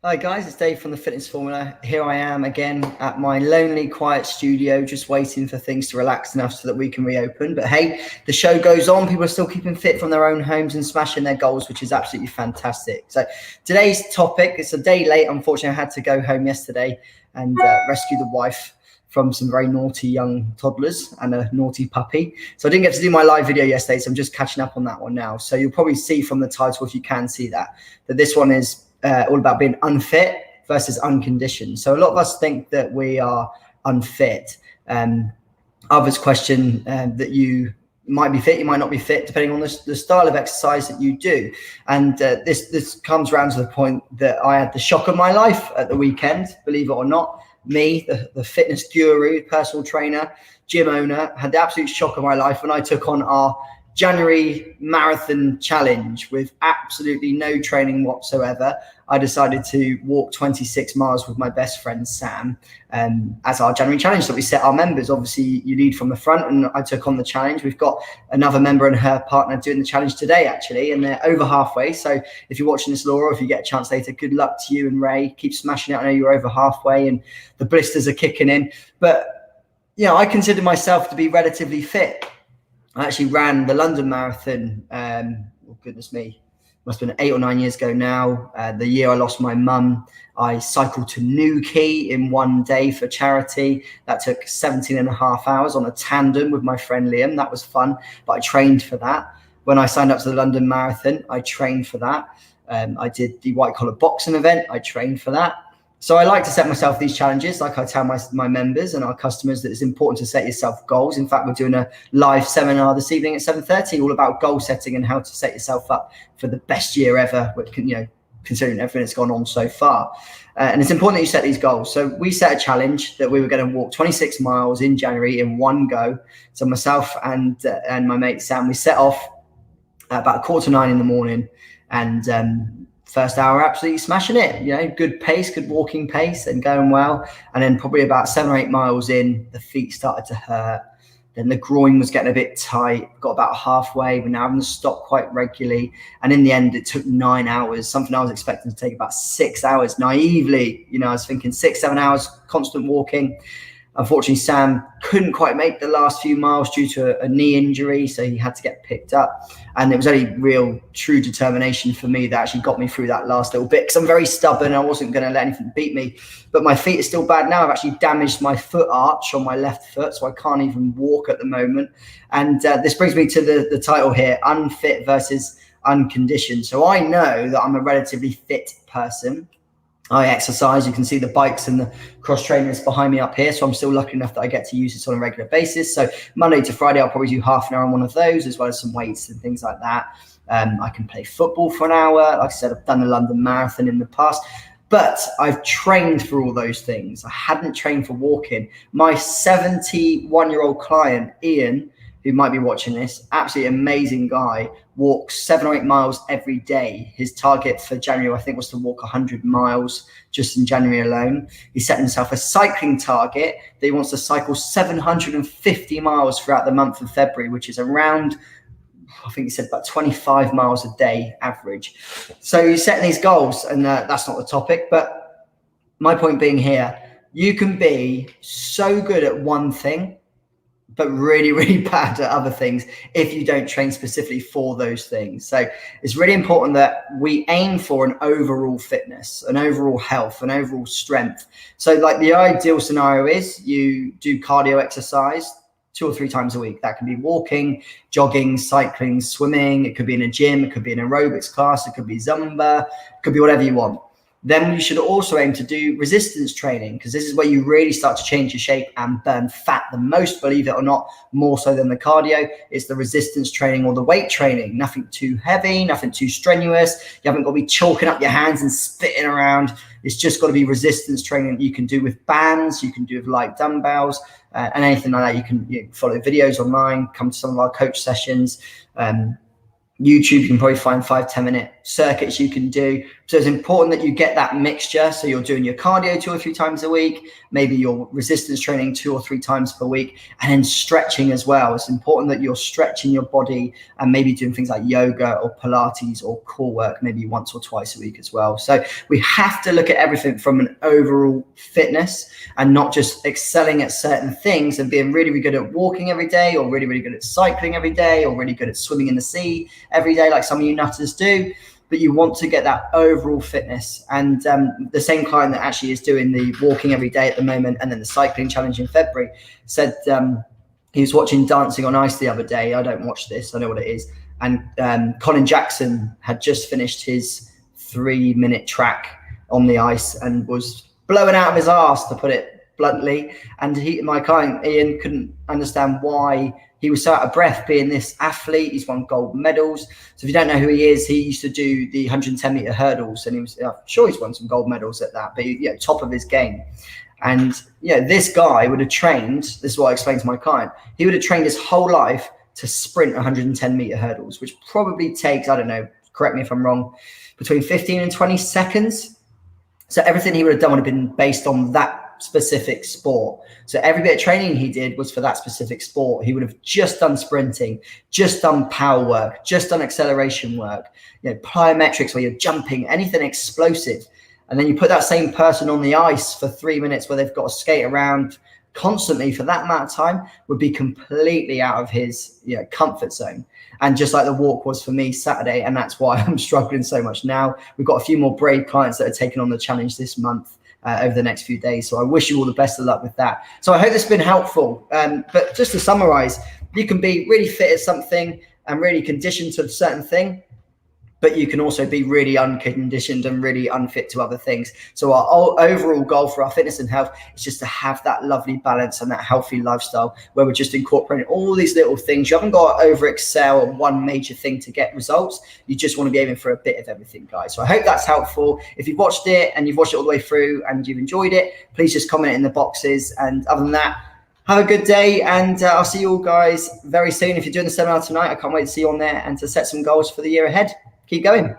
Hi guys, it's Dave from the Fitness Formula. Here I am again at my lonely, quiet studio, just waiting for things to relax enough so that we can reopen. But hey, the show goes on. People are still keeping fit from their own homes and smashing their goals, which is absolutely fantastic. So today's topic, it's a day late. Unfortunately, I had to go home yesterday and rescue the wife from some very naughty young toddlers and a naughty puppy. So I didn't get to do my live video yesterday, so I'm just catching up on that one now. So you'll probably see from the title, if you can see that this one is all about being unfit versus unconditioned. So a lot of us think that we are unfit. Others question that you might be fit, you might not be fit, depending on the style of exercise that you do. And this comes around to the point that I had the shock of my life at the weekend, believe it or not. Me, the fitness guru, personal trainer, gym owner, had the absolute shock of my life when I took on our January marathon challenge with absolutely no training whatsoever. I decided to walk 26 miles with my best friend Sam as our January challenge that we set our members. Obviously, you lead from the front, and I took on the challenge. We've got another member and her partner doing the challenge today, actually, and they're over halfway. So if you're watching this, Laura, if you get a chance later, good luck to you and Ray. Keep smashing it. I know you're over halfway and the blisters are kicking in. But, you know, I consider myself to be relatively fit. I actually ran the London Marathon, oh goodness me, must have been 8 or 9 years ago now. The year I lost my mum, I cycled to Newquay in one day for charity. That took 17 and a half hours on a tandem with my friend Liam. That was fun, but I trained for that. When I signed up to the London Marathon, I trained for that. I did the white collar boxing event. I trained for that. So I like to set myself these challenges. Like I tell my members and our customers that it's important to set yourself goals. In fact, we're doing a live seminar this evening at 7:30, all about goal setting and how to set yourself up for the best year ever, considering everything that's gone on so far. And it's important that you set these goals. So we set a challenge that we were going to walk 26 miles in January in one go. So myself and my mate Sam, we set off at about 8:45 in the morning, and first hour absolutely smashing it, you know, good pace, good walking pace and going well. And then probably about 7 or 8 miles in, the feet started to hurt. Then the groin was getting a bit tight, got about halfway. We're now having to stop quite regularly. And in the end, it took 9 hours, something I was expecting to take about 6 hours. Naively, you know, I was thinking 6, 7 hours, constant walking. Unfortunately, Sam couldn't quite make the last few miles due to a knee injury, so he had to get picked up. And it was only real, true determination for me that actually got me through that last little bit, because I'm very stubborn. I wasn't going to let anything beat me. But my feet are still bad now. I've actually damaged my foot arch on my left foot, so I can't even walk at the moment. And this brings me to the title here, Unfit versus Unconditioned. So I know that I'm a relatively fit person. I exercise. You can see the bikes and the cross trainers behind me up here. So I'm still lucky enough that I get to use this on a regular basis. So Monday to Friday, I'll probably do half an hour on one of those, as well as some weights and things like that. I can play football for an hour. Like I said, I've done the London Marathon in the past, but I've trained for all those things. I hadn't trained for walking. My 71-year-old client, Ian, who might be watching this, absolutely amazing guy, walks 7 or 8 miles every day. His target for January, I think, was to walk 100 miles just in January alone. He set himself a cycling target that he wants to cycle 750 miles throughout the month of February, which is around, I think he said, about 25 miles a day average. So he's setting these goals, and that's not the topic. But my point being here, you can be so good at one thing, but really, really bad at other things if you don't train specifically for those things. So it's really important that we aim for an overall fitness, an overall health, an overall strength. So like the ideal scenario is you do cardio exercise 2 or 3 times a week. That can be walking, jogging, cycling, swimming. It could be in a gym. It could be an aerobics class. It could be Zumba. It could be whatever you want. Then you should also aim to do resistance training, because this is where you really start to change your shape and burn fat the most, believe it or not, more so than the cardio. It's the resistance training or the weight training. Nothing too heavy, nothing too strenuous. You haven't got to be chalking up your hands and spitting around. It's just got to be resistance training that you can do with bands, you can do with light dumbbells, and anything like that. You can follow videos online, come to some of our coach sessions. YouTube, you can probably find 5-10 minute circuits you can do. So it's important that you get that mixture. So you're doing your cardio 2 or 3 times a week, maybe your resistance training 2 or 3 times per week, and then stretching as well. It's important that you're stretching your body and maybe doing things like yoga or Pilates or core work, maybe once or twice a week as well. So we have to look at everything from an overall fitness and not just excelling at certain things and being really, really good at walking every day, or really, really good at cycling every day, or really good at swimming in the sea every day like some of you nutters do. But you want to get that overall fitness. And the same client that actually is doing the walking every day at the moment and then the cycling challenge in February said he was watching Dancing on Ice the other day. I don't watch this, I know what it is. And Colin Jackson had just finished his 3-minute track on the ice and was blowing out of his arse, to put it bluntly. And my client Ian couldn't understand why he was so out of breath being this athlete. He's won gold medals. So if you don't know who he is, he used to do the 110-meter hurdles, and I'm sure he's won some gold medals at that, but top of his game. And this guy would have trained, this is what I explained to my client, he would have trained his whole life to sprint 110-meter hurdles, which probably takes, I don't know, correct me if I'm wrong, between 15 and 20 seconds. So everything he would have done would have been based on that specific sport. So every bit of training he did was for that specific sport. He would have just done sprinting, just done power work, just done acceleration work, plyometrics where you're jumping, anything explosive. And then you put that same person on the ice for 3 minutes where they've got to skate around constantly for that amount of time, would be completely out of his comfort zone. And just like the walk was for me Saturday, and that's why I'm struggling so much now. We've got a few more brave clients that are taking on the challenge this month over the next few days. So I wish you all the best of luck with that. So I hope this has been helpful. But just to summarize, you can be really fit at something and really conditioned to a certain thing, but you can also be really unconditioned and really unfit to other things. So our overall goal for our fitness and health is just to have that lovely balance and that healthy lifestyle where we're just incorporating all these little things. You haven't got to over excel on one major thing to get results. You just want to be aiming for a bit of everything, guys. So I hope that's helpful. If you've watched it and you've watched it all the way through and you've enjoyed it, please just comment in the boxes. And other than that, have a good day, and I'll see you all guys very soon. If you're doing the seminar tonight, I can't wait to see you on there and to set some goals for the year ahead. Keep going.